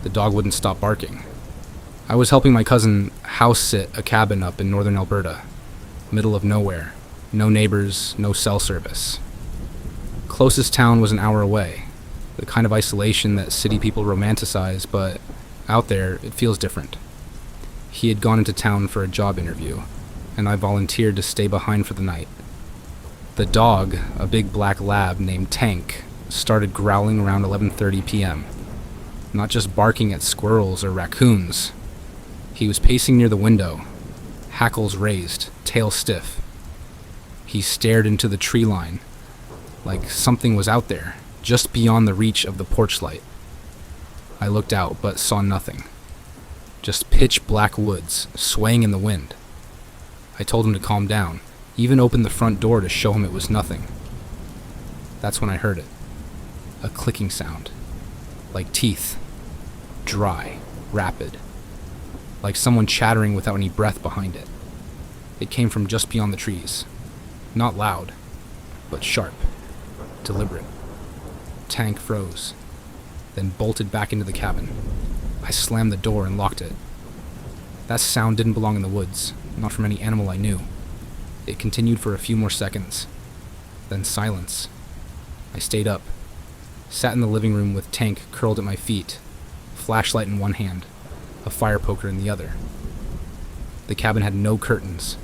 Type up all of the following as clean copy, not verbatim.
The dog wouldn't stop barking. I was helping my cousin house sit a cabin up in northern Alberta, middle of nowhere, no neighbors, no cell service. Closest town was an hour away, the kind of isolation that city people romanticize, but out there it feels different. He had gone into town for a job interview, and I volunteered to stay behind for the night. The dog, a big black lab named Tank, started growling around 11:30 p.m., not just barking at squirrels or raccoons. He was pacing near the window, hackles raised, tail stiff. He stared into the tree line, like something was out there, just beyond the reach of the porch light. I looked out, but saw nothing. Just pitch black woods, swaying in the wind. I told him to calm down, even opened the front door to show him it was nothing. That's when I heard it. A clicking sound, like teeth, dry, rapid, like someone chattering without any breath behind it. It came from just beyond the trees. Not loud, but sharp, deliberate. Tank froze, then bolted back into the cabin. I slammed the door and locked it. That sound didn't belong in the woods, not from any animal I knew. It continued for a few more seconds, then silence. I stayed up, sat in the living room with Tank curled at my feet, flashlight in one hand, a fire poker in the other. The cabin had no curtains,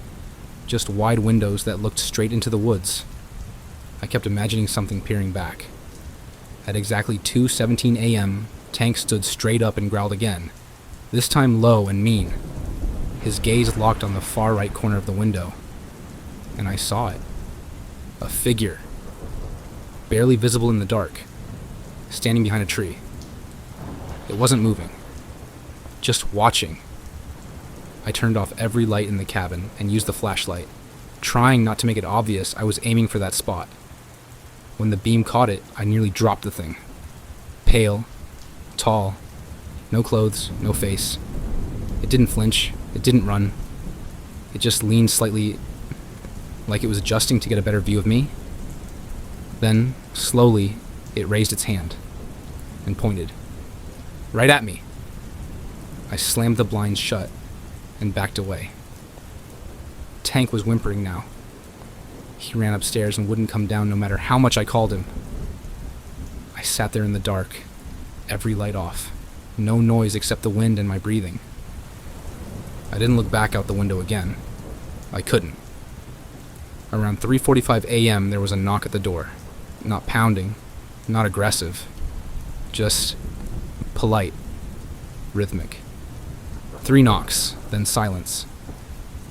just wide windows that looked straight into the woods. I kept imagining something peering back. At exactly 2:17 a.m., Tank stood straight up and growled again, this time low and mean. His gaze locked on the far right corner of the window, and I saw it. A figure, barely visible in the dark, standing behind a tree. It wasn't moving, just watching. I turned off every light in the cabin and used the flashlight, trying not to make it obvious I was aiming for that spot. When the beam caught it, I nearly dropped the thing. Pale, tall, no clothes, no face. It didn't flinch, it didn't run. It just leaned slightly, like it was adjusting to get a better view of me. Then, slowly, it raised its hand and pointed. Right at me. I slammed the blinds shut and backed away. Tank was whimpering now. He ran upstairs and wouldn't come down no matter how much I called him. I sat there in the dark, every light off, no noise except the wind and my breathing. I didn't look back out the window again. I couldn't. Around 3:45 a.m. there was a knock at the door. Not pounding, not aggressive, just polite, rhythmic. 3 knocks, then silence.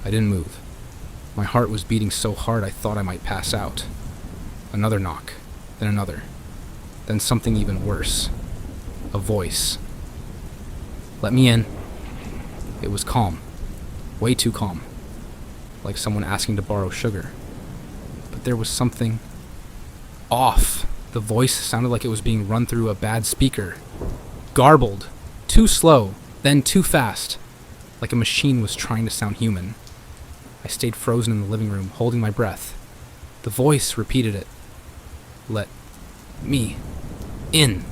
I didn't move. My heart was beating so hard I thought I might pass out. Another knock, then another, then something even worse. A voice. Let me in. It was calm, way too calm, like someone asking to borrow sugar. But there was something off. The voice sounded like it was being run through a bad speaker. Garbled, too slow, then too fast, like a machine was trying to sound human. I stayed frozen in the living room, holding my breath. The voice repeated it. Let me in.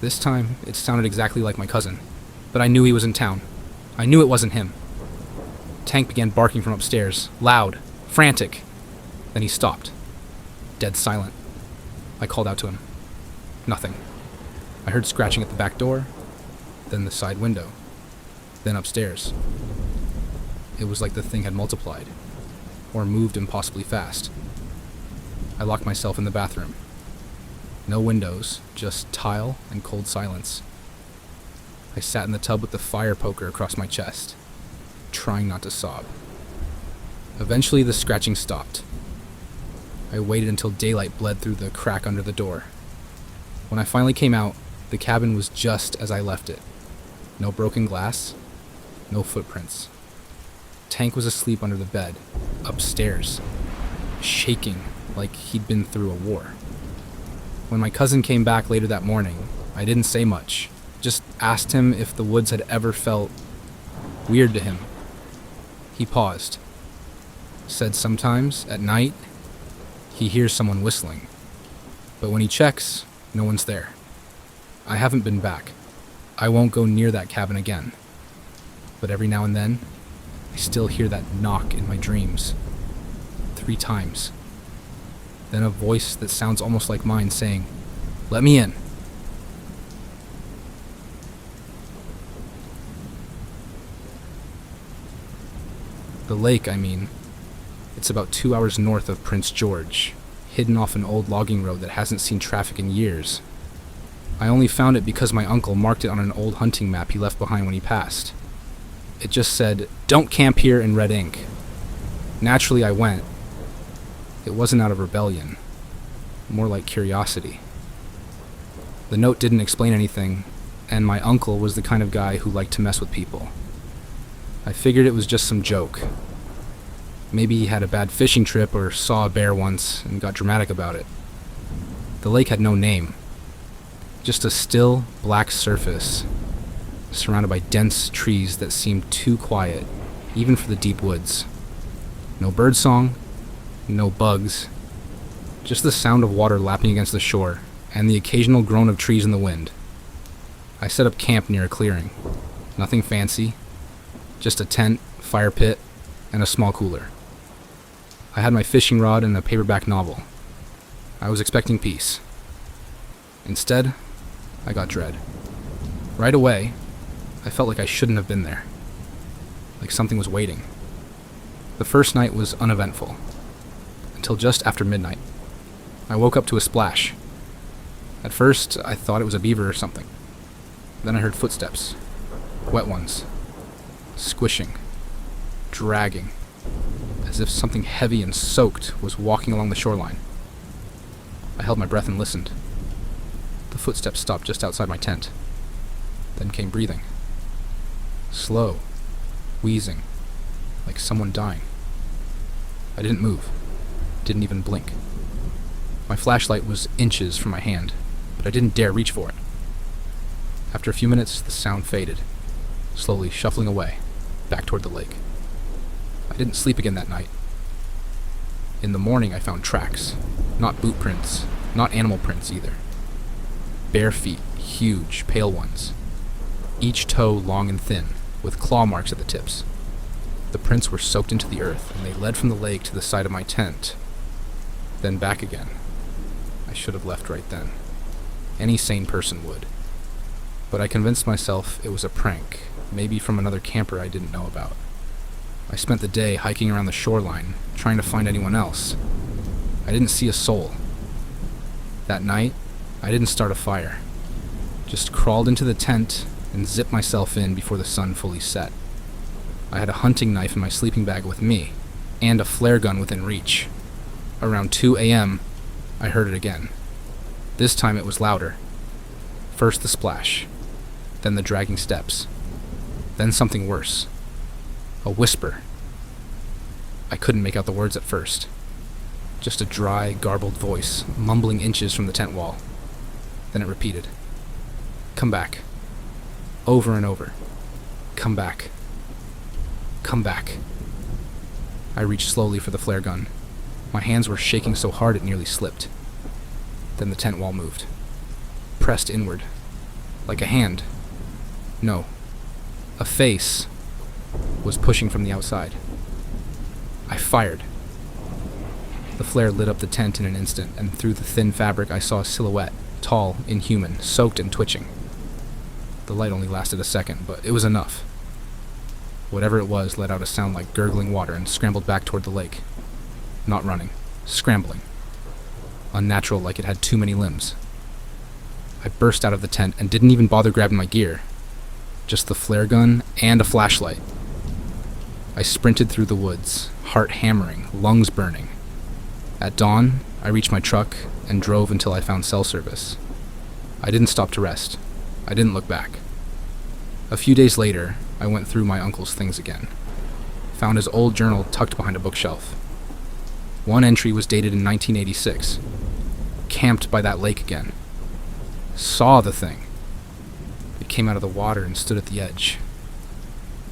This time, it sounded exactly like my cousin, but I knew he was in town. I knew it wasn't him. Tank began barking from upstairs, loud, frantic. Then he stopped, dead silent. I called out to him. Nothing. I heard scratching at the back door, then the side window, then upstairs. It was like the thing had multiplied, or moved impossibly fast. I locked myself in the bathroom. No windows, just tile and cold silence. I sat in the tub with the fire poker across my chest, trying not to sob. Eventually the scratching stopped. I waited until daylight bled through the crack under the door. When I finally came out, the cabin was just as I left it. No broken glass, no footprints. Tank was asleep under the bed, upstairs, shaking like he'd been through a war. When my cousin came back later that morning, I didn't say much, just asked him if the woods had ever felt weird to him. He paused, said sometimes, at night, he hears someone whistling, but when he checks, no one's there. I haven't been back. I won't go near that cabin again. But every now and then, I still hear that knock in my dreams. 3 times. Then a voice that sounds almost like mine saying, "Let me in." The lake, I mean. It's about 2 hours north of Prince George, hidden off an old logging road that hasn't seen traffic in years. I only found it because my uncle marked it on an old hunting map he left behind when he passed. It just said, "Don't camp here," in red ink. Naturally, I went. It wasn't out of rebellion, more like curiosity. The note didn't explain anything, and my uncle was the kind of guy who liked to mess with people. I figured it was just some joke. Maybe he had a bad fishing trip or saw a bear once and got dramatic about it. The lake had no name. Just a still, black surface, surrounded by dense trees that seemed too quiet, even for the deep woods. No birdsong, no bugs, just the sound of water lapping against the shore, and the occasional groan of trees in the wind. I set up camp near a clearing. Nothing fancy, just a tent, fire pit, and a small cooler. I had my fishing rod and a paperback novel. I was expecting peace. Instead, I got dread. Right away, I felt like I shouldn't have been there. Like something was waiting. The first night was uneventful, until just after midnight. I woke up to a splash. At first, I thought it was a beaver or something. Then I heard footsteps. Wet ones. Squishing. Dragging. As if something heavy and soaked was walking along the shoreline. I held my breath and listened. The footsteps stopped just outside my tent. Then came breathing. Slow. Wheezing. Like someone dying. I didn't move. Didn't even blink. My flashlight was inches from my hand, but I didn't dare reach for it. After a few minutes, the sound faded, slowly shuffling away, back toward the lake. I didn't sleep again that night. In the morning, I found tracks. Not boot prints, not animal prints either. Bare feet, huge, pale ones. Each toe long and thin, with claw marks at the tips. The prints were soaked into the earth, and they led from the lake to the side of my tent, then back again. I should have left right then. Any sane person would. But I convinced myself it was a prank, maybe from another camper I didn't know about. I spent the day hiking around the shoreline, trying to find anyone else. I didn't see a soul. That night, I didn't start a fire. Just crawled into the tent and zipped myself in before the sun fully set. I had a hunting knife in my sleeping bag with me, and a flare gun within reach. Around 2 a.m., I heard it again. This time it was louder. First the splash, then the dragging steps, then something worse. A whisper. I couldn't make out the words at first. Just a dry, garbled voice, mumbling inches from the tent wall. Then it repeated. "Come back." Over and over. "Come back. Come back." I reached slowly for the flare gun. My hands were shaking so hard it nearly slipped. Then the tent wall moved. Pressed inward. Like a hand. No. A face was pushing from the outside. I fired. The flare lit up the tent in an instant, and through the thin fabric I saw a silhouette, tall, inhuman, soaked and twitching. The light only lasted a second, but it was enough. Whatever it was let out a sound like gurgling water and scrambled back toward the lake. Not running, scrambling. Unnatural, like it had too many limbs. I burst out of the tent and didn't even bother grabbing my gear. Just the flare gun and a flashlight. I sprinted through the woods, heart hammering, lungs burning. At dawn, I reached my truck and drove until I found cell service. I didn't stop to rest. I didn't look back. A few days later, I went through my uncle's things again. Found his old journal tucked behind a bookshelf. One entry was dated in 1986. Camped by that lake again. Saw the thing. It came out of the water and stood at the edge.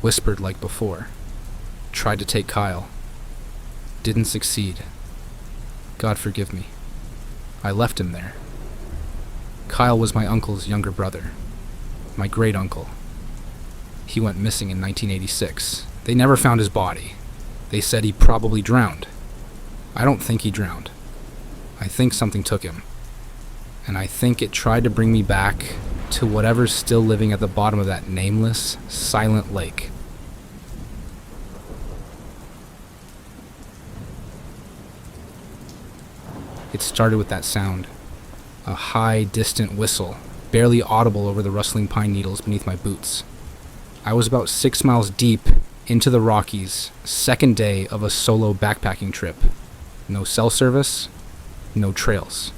Whispered like before. Tried to take Kyle. Didn't succeed. God forgive me. I left him there. Kyle was my uncle's younger brother. My great uncle. He went missing in 1986. They never found his body. They said he probably drowned. I don't think he drowned. I think something took him. And I think it tried to bring me back to whatever's still living at the bottom of that nameless, silent lake. It started with that sound. A high, distant whistle, barely audible over the rustling pine needles beneath my boots. I was about 6 miles deep into the Rockies, second day of a solo backpacking trip. No cell service, no trails.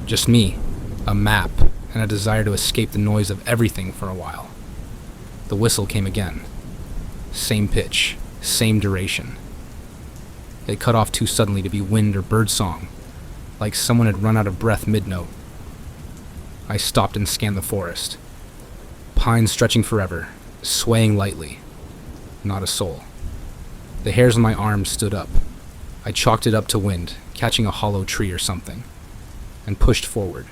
Just me, a map, and a desire to escape the noise of everything for a while. The whistle came again. Same pitch, same duration. It cut off too suddenly to be wind or bird song, like someone had run out of breath mid-note. I stopped and scanned the forest. Pines stretching forever, swaying lightly. Not a soul. The hairs on my arms stood up. I chalked it up to wind, catching a hollow tree or something, and pushed forward.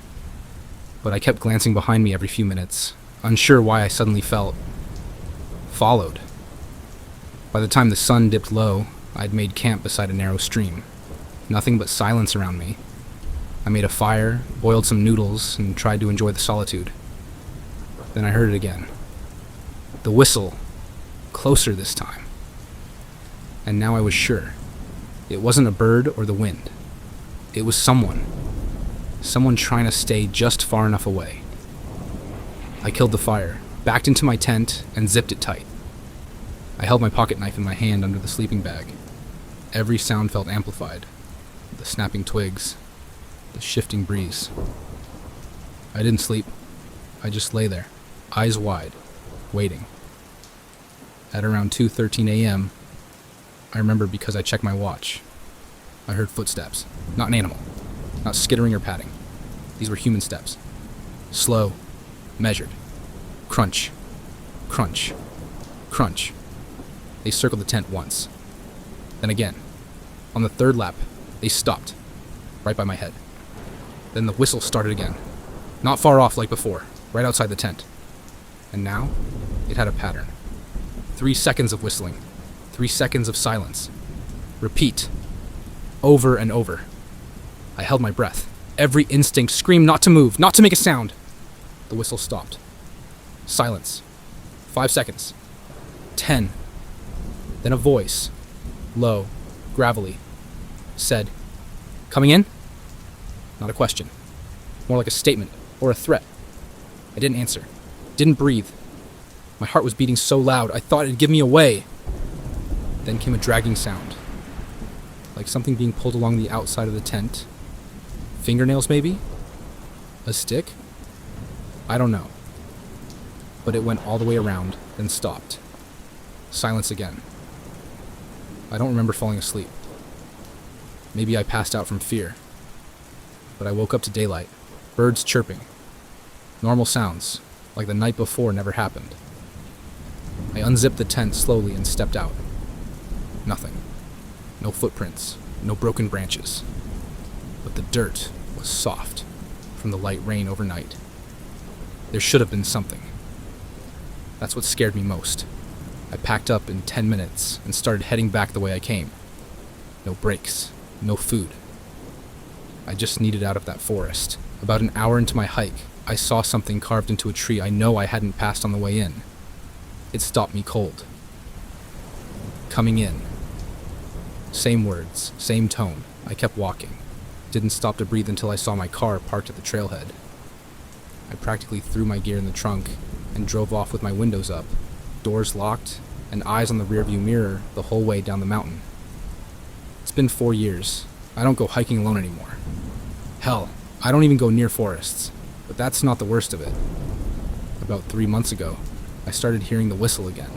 But I kept glancing behind me every few minutes, unsure why I suddenly felt followed. By the time the sun dipped low, I'd made camp beside a narrow stream. Nothing but silence around me. I made a fire, boiled some noodles, and tried to enjoy the solitude. Then I heard it again. The whistle, closer this time. And now I was sure. It wasn't a bird or the wind. It was someone. Someone trying to stay just far enough away. I killed the fire, backed into my tent, and zipped it tight. I held my pocket knife in my hand under the sleeping bag. Every sound felt amplified. The snapping twigs, the shifting breeze. I didn't sleep. I just lay there, eyes wide, waiting. At around 2:13 a.m., I remember because I checked my watch. I heard footsteps. Not an animal. Not skittering or padding. These were human steps. Slow, measured. Crunch, crunch, crunch. They circled the tent once. Then again. On the third lap, they stopped, right by my head. Then the whistle started again. Not far off like before, right outside the tent. And now, it had a pattern. 3 seconds of whistling. 3 seconds of silence. Repeat. Over and over. I held my breath. Every instinct screamed not to move, not to make a sound. The whistle stopped. Silence. 5 seconds. 10. Then a voice, low, gravelly, said, "Coming in?" Not a question. More like a statement or a threat. I didn't answer. Didn't breathe. My heart was beating so loud, I thought it'd give me away. Then came a dragging sound. Like something being pulled along the outside of the tent. Fingernails, maybe? A stick? I don't know. But it went all the way around, then stopped. Silence again. I don't remember falling asleep. Maybe I passed out from fear. But I woke up to daylight. Birds chirping. Normal sounds, like the night before never happened. I unzipped the tent slowly and stepped out. Nothing. No footprints, no broken branches. But the dirt was soft from the light rain overnight. There should have been something. That's what scared me most. I packed up in 10 minutes and started heading back the way I came. No breaks, no food. I just needed out of that forest. About an hour into my hike, I saw something carved into a tree I know I hadn't passed on the way in. It stopped me cold. Coming in. Same words, same tone. I kept walking. Didn't stop to breathe until I saw my car parked at the trailhead. I practically threw my gear in the trunk and drove off with my windows up, doors locked, and eyes on the rearview mirror the whole way down the mountain. It's been 4 years. I don't go hiking alone anymore. Hell, I don't even go near forests. But that's not the worst of it. About 3 months ago, I started hearing the whistle again.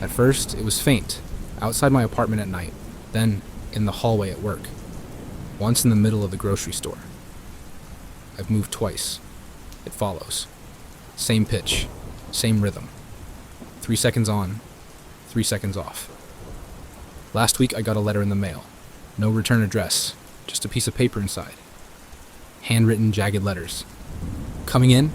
At first, it was faint, outside my apartment at night, then in the hallway at work, once in the middle of the grocery store. I've moved twice. It follows. Same pitch, same rhythm. 3 seconds on, 3 seconds off. Last week I got a letter in the mail. No return address, just a piece of paper inside. Handwritten, jagged letters. Coming in,